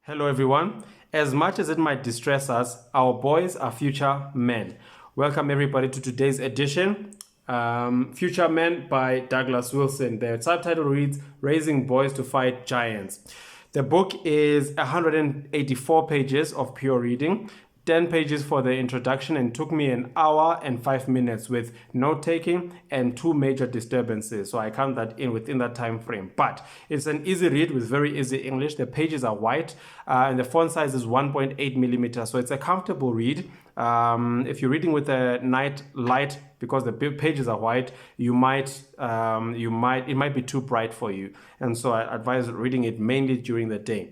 Hello, everyone. As much as it might distress us, our boys are future men. Welcome, everybody, to today's edition. Future Men by Douglas Wilson. The subtitle reads Raising Boys to Fight Giants. The book is 184 pages of pure reading, 10 pages for the introduction, and took me an hour and 5 minutes with note taking and 2 major disturbances. So I count that in within that time frame. But it's an easy read with very easy English. The pages are white and the font size is 1.8 millimeters. So it's a comfortable read. If you're reading with a night light, because the pages are white, it might be too bright for you. And so I advise reading it mainly during the day.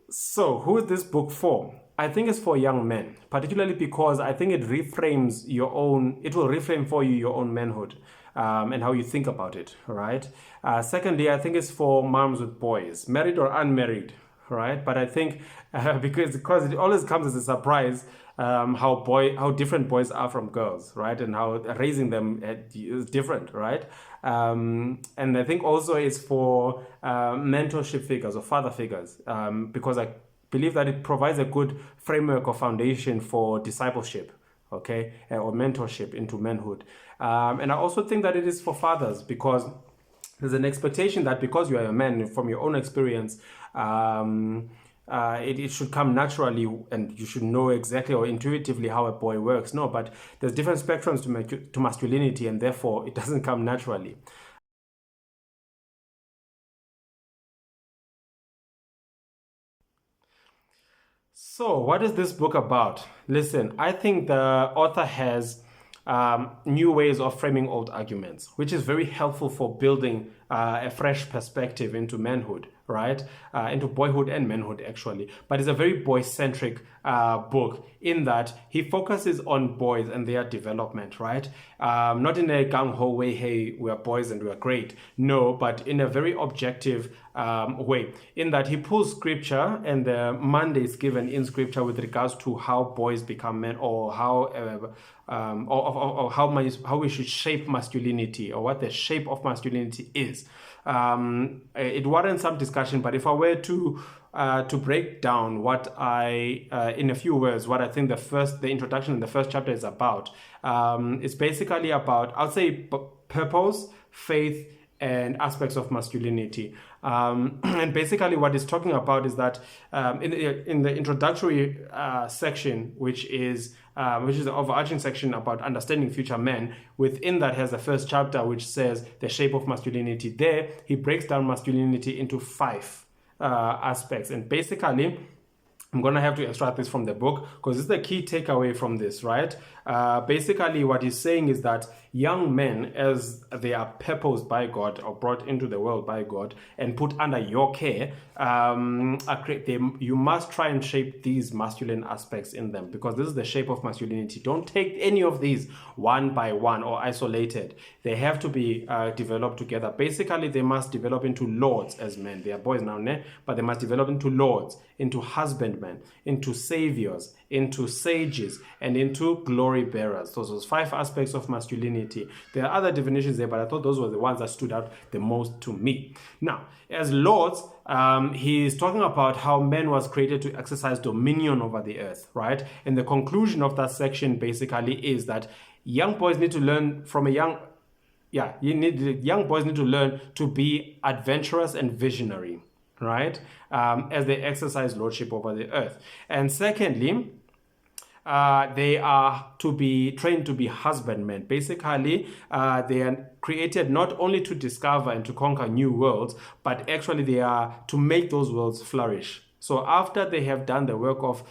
So, who is this book for? I think it's for young men, particularly because I think it will reframe for you your own manhood and how you think about it, right? Secondly, I think it's for moms with boys, married or unmarried, right? But I think because it always comes as a surprise how different boys are from girls, right? And how raising them is different, right? And I think also it's for mentorship figures or father figures because I believe that it provides a good framework or foundation for discipleship, okay, or mentorship into manhood. And I also think that it is for fathers because there's an expectation that because you are a man, from your own experience, it should come naturally and you should know exactly or intuitively how a boy works. No, but there's different spectrums to masculinity, and therefore it doesn't come naturally. So, what is this book about? Listen, I think the author has new ways of framing old arguments, which is very helpful for building a fresh perspective into manhood, right? Into boyhood and manhood, actually. But it's a very boy-centric book in that he focuses on boys and their development, right? Not in a gung-ho way, hey, we're boys and we're great. No, but in a very objective way, in that he pulls scripture and the mandates given in scripture with regards to how boys become men, or how how we should shape masculinity, or what the shape of masculinity is. It warrants some discussion, but if I were to break down what in a few words, what I think the introduction in the first chapter is about, it's basically about, I'll say, purpose, faith, and aspects of masculinity. And basically what it's talking about is that in the introductory section, which is the overarching section about understanding future men, within that has the first chapter which says the shape of masculinity. There he breaks down masculinity into 5 aspects, and basically I'm going to have to extract this from the book because this is the key takeaway from this, right? Basically, what he's saying is that young men, as they are purposed by God or brought into the world by God and put under your care, you must try and shape these masculine aspects in them, because this is the shape of masculinity. Don't take any of these one by one or isolated. They have to be developed together. Basically, they must develop into lords as men. They are boys now, but they must develop into lords, into husbandmen, into saviors, into sages, and into glory bearers. Those 5 aspects of masculinity. There are other definitions there, but I thought those were the ones that stood out the most to me. Now, as lords, he's talking about how man was created to exercise dominion over the earth, right? And the conclusion of that section basically is that young boys need to learn from young boys need to learn to be adventurous and visionary, right? As they exercise lordship over the earth. And secondly, they are to be trained to be husbandmen. Basically, they are created not only to discover and to conquer new worlds, but actually they are to make those worlds flourish. So after they have done the work of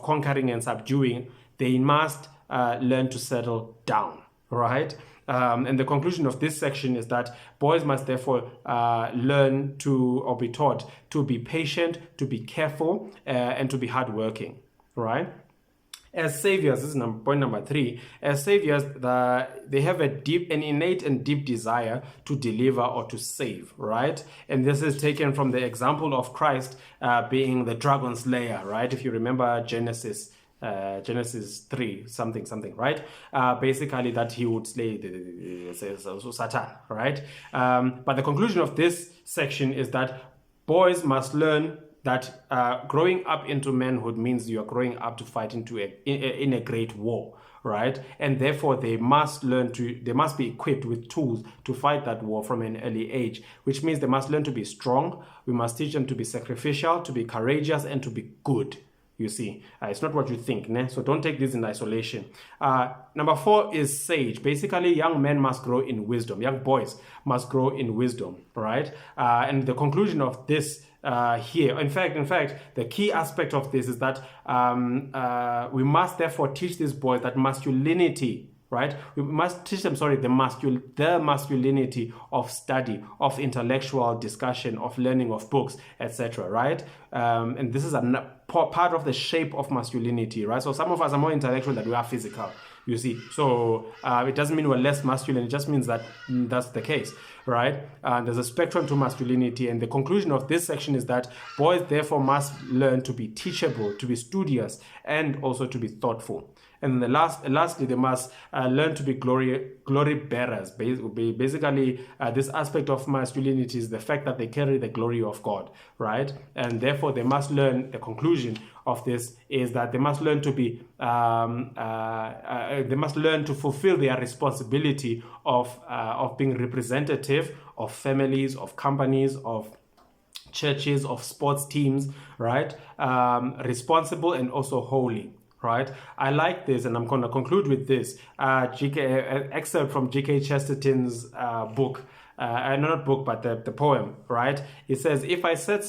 conquering and subduing, they must learn to settle down, right? And the conclusion of this section is that boys must therefore learn to, or be taught to be patient, to be careful, and to be hardworking, right? As saviors, this is point number 3. As saviors, they have an innate and deep desire to deliver or to save, right? And this is taken from the example of Christ being the dragon slayer, right? If you remember Genesis Genesis 3, something, right? Basically, that he would slay the Satan, right? But the conclusion of this section is that boys must learn that growing up into manhood means you are growing up to fight in a great war, right? And therefore they must be equipped with tools to fight that war from an early age, which means they must learn to be strong. We must teach them to be sacrificial, to be courageous, and to be good. You see, it's not what you think, ne? So don't take this in isolation. Number 4 is sage. Basically, young men must grow in wisdom. Young boys must grow in wisdom, right? And the conclusion of this here, in fact, the key aspect of this is that we must therefore teach these boys that masculinity, right? We must teach them, the masculinity of study, of intellectual discussion, of learning of books, etc., right? And this is a part of the shape of masculinity, right? So some of us are more intellectual than we are physical, you see. So it doesn't mean we're less masculine. It just means that that's the case, right? There's a spectrum to masculinity. And the conclusion of this section is that boys therefore must learn to be teachable, to be studious, and also to be thoughtful. And lastly, they must learn to be glory bearers. Basically, this aspect of masculinity is the fact that they carry the glory of God, right? And therefore, they must learn. The conclusion of this is that they must learn to be. They must learn to fulfill their responsibility of being representative of families, of companies, of churches, of sports teams, right? Responsible and also holy. Right, I like this, and I'm going to conclude with this excerpt from G.K. Chesterton's book, not book, but the poem. Right, it says, "If I set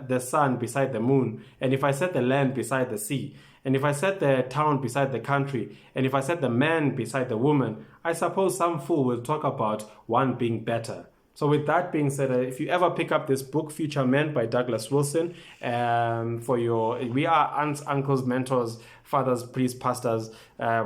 the sun beside the moon, and if I set the land beside the sea, and if I set the town beside the country, and if I set the man beside the woman, I suppose some fool will talk about one being better." So with that being said, if you ever pick up this book, Future Men by Douglas Wilson, we are aunts, uncles, mentors, fathers, priests, pastors,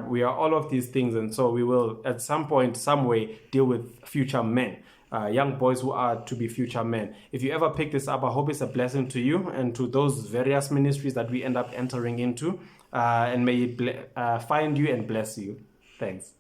we are all of these things. And so we will at some point, some way, deal with future men. Young boys who are to be future men. If you ever pick this up, I hope it's a blessing to you and to those various ministries that we end up entering into. And may it find you and bless you. Thanks.